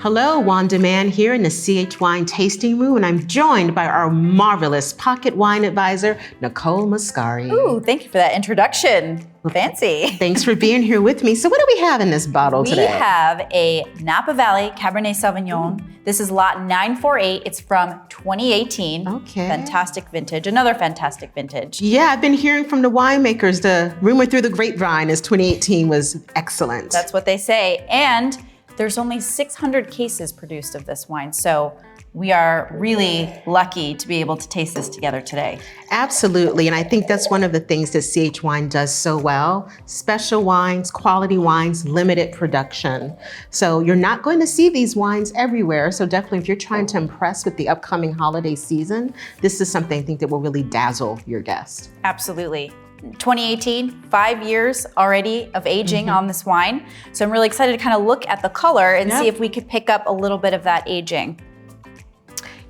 Hello, Wanda Mann here in the CH Wine Tasting Room, and I'm joined by our marvelous pocket wine advisor, Nicole Mascari. Ooh, thank you for that introduction. Fancy. Thanks for being here with me. So what do we have in this bottle today? We have a Napa Valley Cabernet Sauvignon. This is lot 948. It's from 2018. Okay. Fantastic vintage. Another fantastic vintage. Yeah, I've been hearing from the winemakers, the rumor through the grapevine is 2018 was excellent. That's what they say. And there's only 600 cases produced of this wine. So we are really lucky to be able to taste this together today. Absolutely, and I think that's one of the things that CH Wine does so well. Special wines, quality wines, limited production. So you're not going to see these wines everywhere. So definitely if you're trying to impress with the upcoming holiday season, this is something I think that will really dazzle your guest. Absolutely. 2018, 5 years already of aging on this wine. So I'm really excited to kind of look at the color and see if we could pick up a little bit of that aging.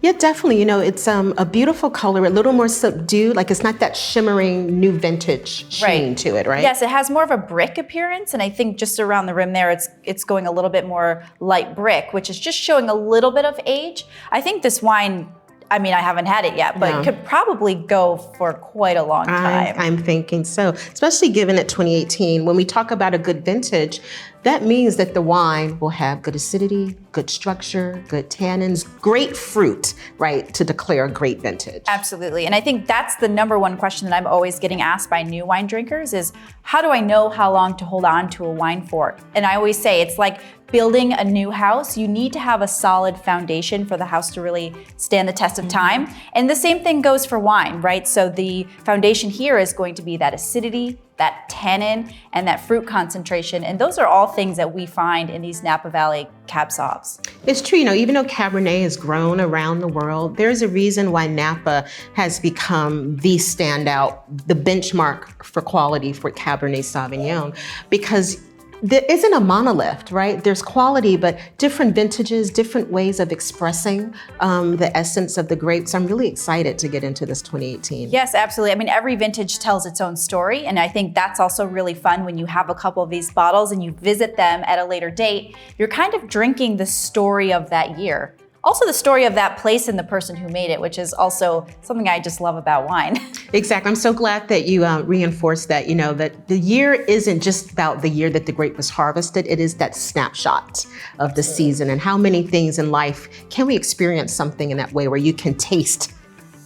Yeah, definitely. You know, it's a beautiful color, a little more subdued, like it's not that shimmering new vintage sheen to it, right? Yes, it has more of a brick appearance, and I think just around the rim there, it's going a little bit more light brick, which is just showing a little bit of age. I think this wine, I mean, I haven't had it yet, but it could probably go for quite a long time. I'm thinking so, especially given it 2018. When we talk about a good vintage, that means that the wine will have good acidity, good structure, good tannins, great fruit, right, to declare a great vintage. Absolutely, and I think that's the number one question that I'm always getting asked by new wine drinkers is, how do I know how long to hold on to a wine for? And I always say, it's like building a new house. You need to have a solid foundation for the house to really stand the test of time. And the same thing goes for wine, right? So the foundation here is going to be that acidity, that tannin, and that fruit concentration. And those are all things that we find in these Napa Valley Cab Sauvs. It's true, you know, even though Cabernet has grown around the world, there's a reason why Napa has become the standout, the benchmark for quality for Cabernet Sauvignon, because there isn't a monolith, right? There's quality, but different vintages, different ways of expressing the essence of the grapes. I'm really excited to get into this 2018. Yes, absolutely. I mean, every vintage tells its own story. And I think that's also really fun when you have a couple of these bottles and you visit them at a later date. You're kind of drinking the story of that year. Also the story of that place and the person who made it, which is also something I just love about wine. Exactly. I'm so glad that you reinforced that, you know, that the year isn't just about the year that the grape was harvested. It is that snapshot of the season, and how many things in life can we experience something in that way where you can taste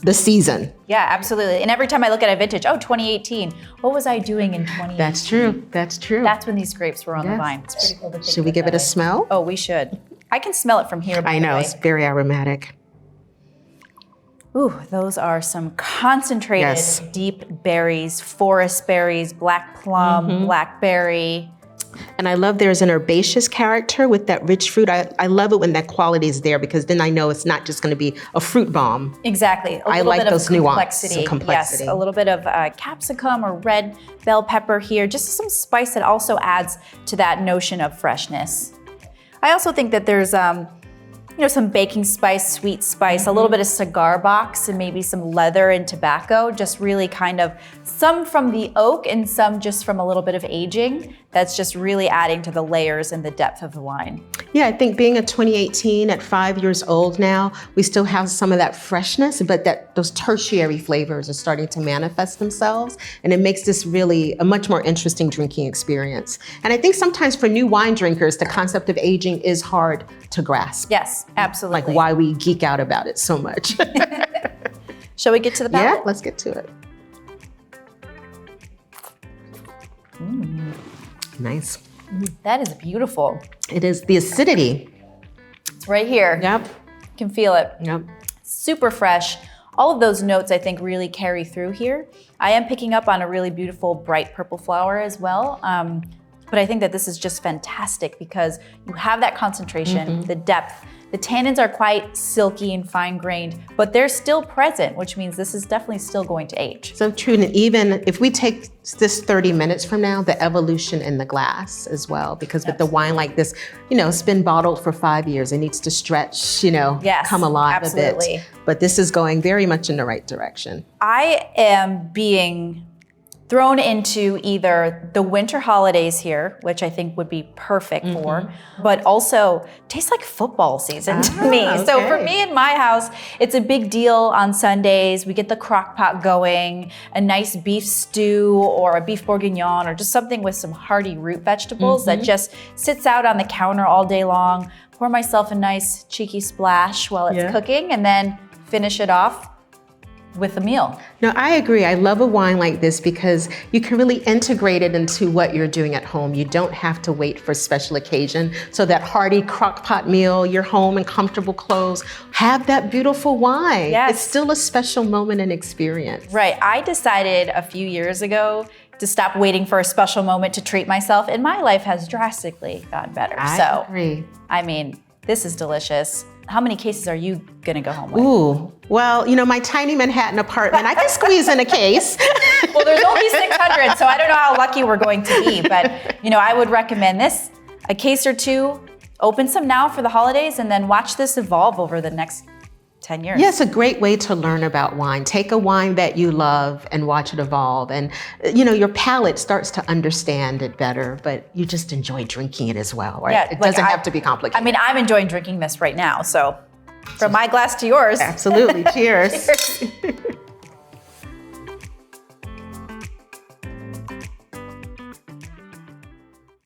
the season. Yeah, absolutely. And every time I look at a vintage, oh, 2018, what was I doing in 2018? That's true. That's true. That's when these grapes were on the vine. It's pretty cool to think Should we give it a smell? Oh, we should. I can smell it from here, by I know, the way. it's very aromatic. Ooh, those are some concentrated deep berries, forest berries, black plum, blackberry. And I love there's an herbaceous character with that rich fruit. I love it when that quality is there, because then I know it's not just going to be a fruit bomb. Exactly. I like those nuances and complexity. Yes, a little bit of capsicum or red bell pepper here, just some spice that also adds to that notion of freshness. I also think that there's you know, some baking spice, sweet spice, a little bit of cigar box, and maybe some leather and tobacco, just really kind of some from the oak and some just from a little bit of aging. That's just really adding to the layers and the depth of the wine. Yeah, I think being a 2018 at 5 years old now, we still have some of that freshness, but those tertiary flavors are starting to manifest themselves, and it makes this really a much more interesting drinking experience. And I think sometimes for new wine drinkers, the concept of aging is hard to grasp. Yes, absolutely. Like why we geek out about it so much. Shall we get to the palate? Yeah, let's get to it. Nice. That is beautiful. It is the acidity. It's right here. Yep. You can feel it. Yep. Super fresh. All of those notes I think really carry through here. I am picking up on a really beautiful bright purple flower as well. But I think that this is just fantastic because you have that concentration, the depth. The tannins are quite silky and fine-grained, but they're still present, which means this is definitely still going to age. So true, and even if we take this 30 minutes from now, the evolution in the glass as well, because with the wine like this, you know, it's been bottled for 5 years. It needs to stretch, you know, come alive a bit. But this is going very much in the right direction. I am being thrown into either the winter holidays here, which I think would be perfect for, but also tastes like football season to me. Okay. So for me in my house, it's a big deal on Sundays. We get the crock pot going, a nice beef stew or a beef bourguignon or just something with some hearty root vegetables that just sits out on the counter all day long. Pour myself a nice cheeky splash while it's cooking and then finish it off with a meal. No, I agree. I love a wine like this because you can really integrate it into what you're doing at home. You don't have to wait for special occasion. So that hearty crock pot meal, you're home in comfortable clothes, have that beautiful wine. Yes. It's still a special moment and experience. Right. I decided a few years ago to stop waiting for a special moment to treat myself, and my life has drastically gotten better. I agree. I mean, this is delicious. How many cases are you gonna go home with? Ooh, well, you know, my tiny Manhattan apartment, I can squeeze in a case. Well, there's only 600, so I don't know how lucky we're going to be, but you know, I would recommend this, a case or two, open some now for the holidays, and then watch this evolve over the next 10 years. Yeah, it's a great way to learn about wine. Take a wine that you love and watch it evolve. And, you know, your palate starts to understand it better, but you just enjoy drinking it as well, right? Yeah, It like doesn't have to be complicated. I mean, I'm enjoying drinking this right now, so from my glass to yours. Absolutely. Cheers. Cheers.